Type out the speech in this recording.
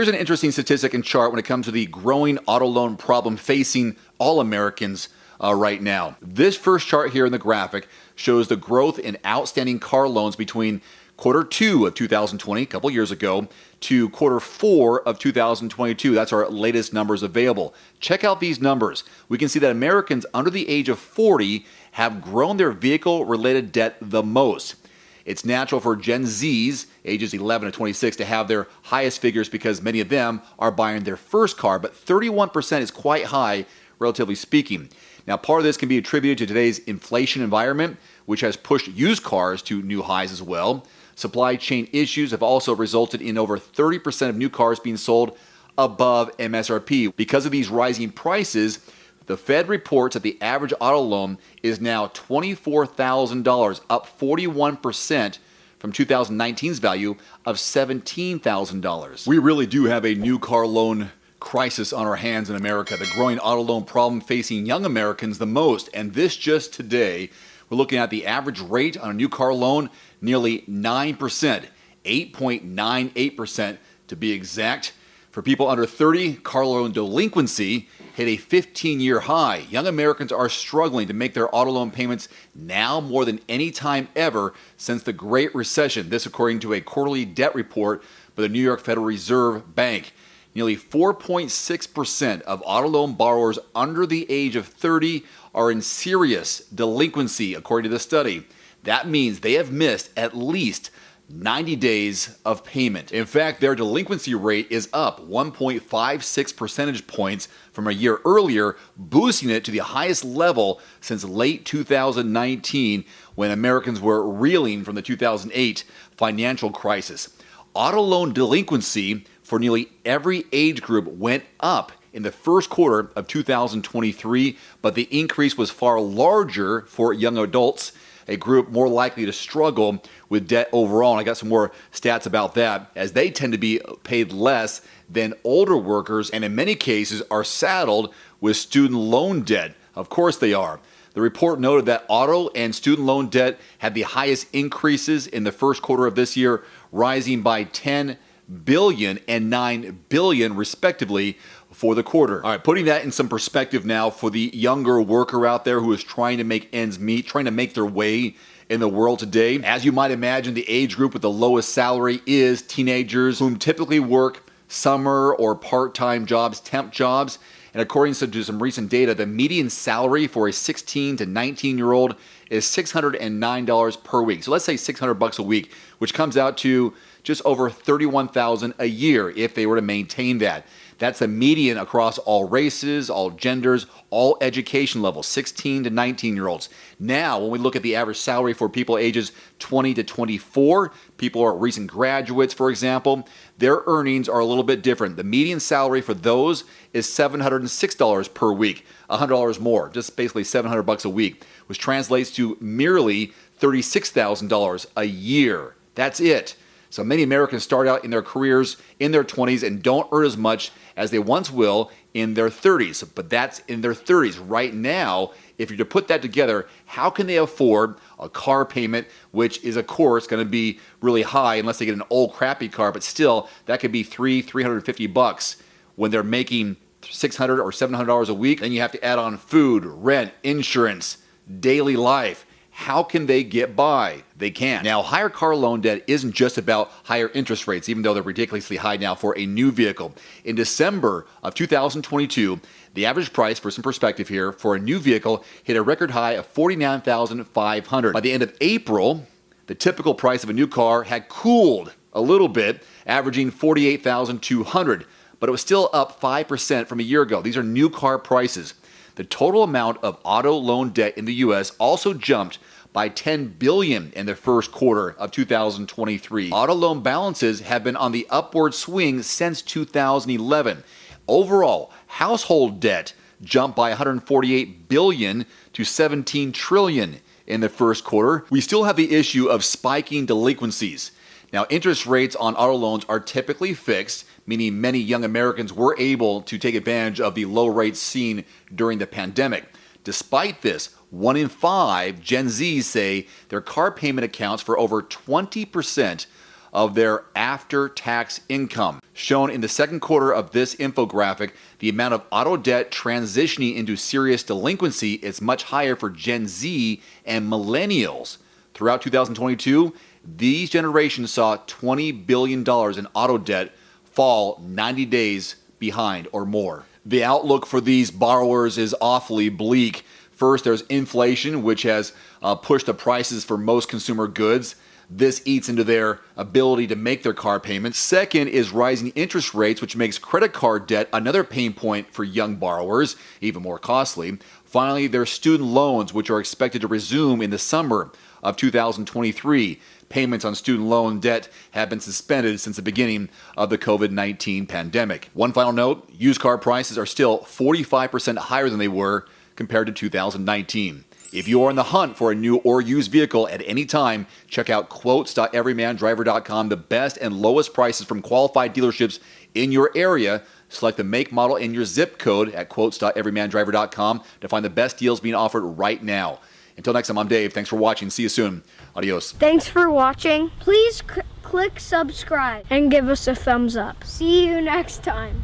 Here's an interesting statistic and chart when it comes to the growing auto loan problem facing all Americans right now. This first chart here in the graphic shows the growth in outstanding car loans between quarter 2 of 2020, a couple years ago, to quarter 4 of 2022. That's our latest numbers available. Check out these numbers. We can see that Americans under the age of 40 have grown their vehicle-related debt the most. It's natural for Gen Zs, ages 11 to 26, to have their highest figures because many of them are buying their first car, but 31% is quite high, relatively speaking. Now, part of this can be attributed to today's inflation environment, which has pushed used cars to new highs as well. Supply chain issues have also resulted in over 30% of new cars being sold above MSRP. Because of these rising prices, the Fed reports that the average auto loan is now $24,000, up 41% from 2019's value of $17,000. We really do have a new car loan crisis on our hands in America, the growing auto loan problem facing young Americans the most. And this just today, we're looking at the average rate on a new car loan, nearly 9%, 8.98% to be exact. For people under 30, car loan delinquency hit a 15-year high. Young Americans are struggling to make their auto loan payments now more than any time ever since the Great Recession. This according to a quarterly debt report by the New York Federal Reserve Bank. Nearly 4.6% of auto loan borrowers under the age of 30 are in serious delinquency, according to the study. That means they have missed at least 90 days of payment. In fact, their delinquency rate is up 1.56 percentage points from a year earlier, boosting it to the highest level since late 2019, when Americans were reeling from the 2008 financial crisis. Auto loan delinquency for nearly every age group went up in the first quarter of 2023, but the increase was far larger for young adults, a group more likely to struggle with debt overall. And I got some more stats about that, as they tend to be paid less than older workers and in many cases are saddled with student loan debt. Of course they are. The report noted that auto and student loan debt had the highest increases in the first quarter of this year, rising by $10 billion and $9 billion respectively for the quarter. All right, putting that in some perspective now for the younger worker out there who is trying to make ends meet, trying to make their way in the world today. As you might imagine, the age group with the lowest salary is teenagers, whom typically work summer or part-time jobs, temp jobs. And according to some recent data, the median salary for a 16 to 19-year-old is $609 per week. So let's say $600 a week, which comes out to just over $31,000 a year if they were to maintain that. That's the median across all races, all genders, all education levels, 16 to 19-year-olds. Now, when we look at the average salary for people ages 20 to 24, people are recent graduates, for example, their earnings are a little bit different. The median salary for those is $706 per week, $100 more, just basically $700 a week, which translates to merely $36,000 a year. That's it. So many Americans start out in their careers in their 20s and don't earn as much as they once will in their 30s. But that's in their 30s. Right now, if you're to put that together, how can they afford a car payment, which is, of course, going to be really high unless they get an old crappy car, but still, that could be $350 when they're making $600 or $700 a week. Then you have to add on food, rent, insurance, daily life. How can they get by? They can't. Now, higher car loan debt isn't just about higher interest rates, even though they're ridiculously high now for a new vehicle. In December of 2022, the average price, for some perspective here, for a new vehicle hit a record high of $49,500. By the end of April, the typical price of a new car had cooled a little bit, averaging $48,200, but it was still up 5% from a year ago. These are new car prices. The total amount of auto loan debt in the U.S. also jumped by $10 billion in the first quarter of 2023. Auto loan balances have been on the upward swing since 2011. Overall, household debt jumped by $148 billion to $17 trillion in the first quarter. We still have the issue of spiking delinquencies. Now, interest rates on auto loans are typically fixed, meaning many young Americans were able to take advantage of the low rates seen during the pandemic. Despite this, 1 in 5 Gen Zs say their car payment accounts for over 20% of their after-tax income. Shown in the second quarter of this infographic, the amount of auto debt transitioning into serious delinquency is much higher for Gen Z and millennials. Throughout 2022, these generations saw $20 billion in auto debt fall 90 days behind or more. The outlook for these borrowers is awfully bleak. First, there's inflation, which has pushed the prices for most consumer goods. This eats into their ability to make their car payments. Second is rising interest rates, which makes credit card debt another pain point for young borrowers, even more costly. Finally, there's student loans, which are expected to resume in the summer of 2023. Payments on student loan debt have been suspended since the beginning of the COVID-19 pandemic. One final note, used car prices are still 45% higher than they were compared to 2019. If you are in the hunt for a new or used vehicle at any time, check out quotes.everymandriver.com. The best and lowest prices from qualified dealerships in your area. Select the make, model, and your zip code at quotes.everymandriver.com to find the best deals being offered right now. Until next time, I'm Dave. Thanks for watching. See you soon. Adios. Thanks for watching. Please click subscribe and give us a thumbs up. See you next time.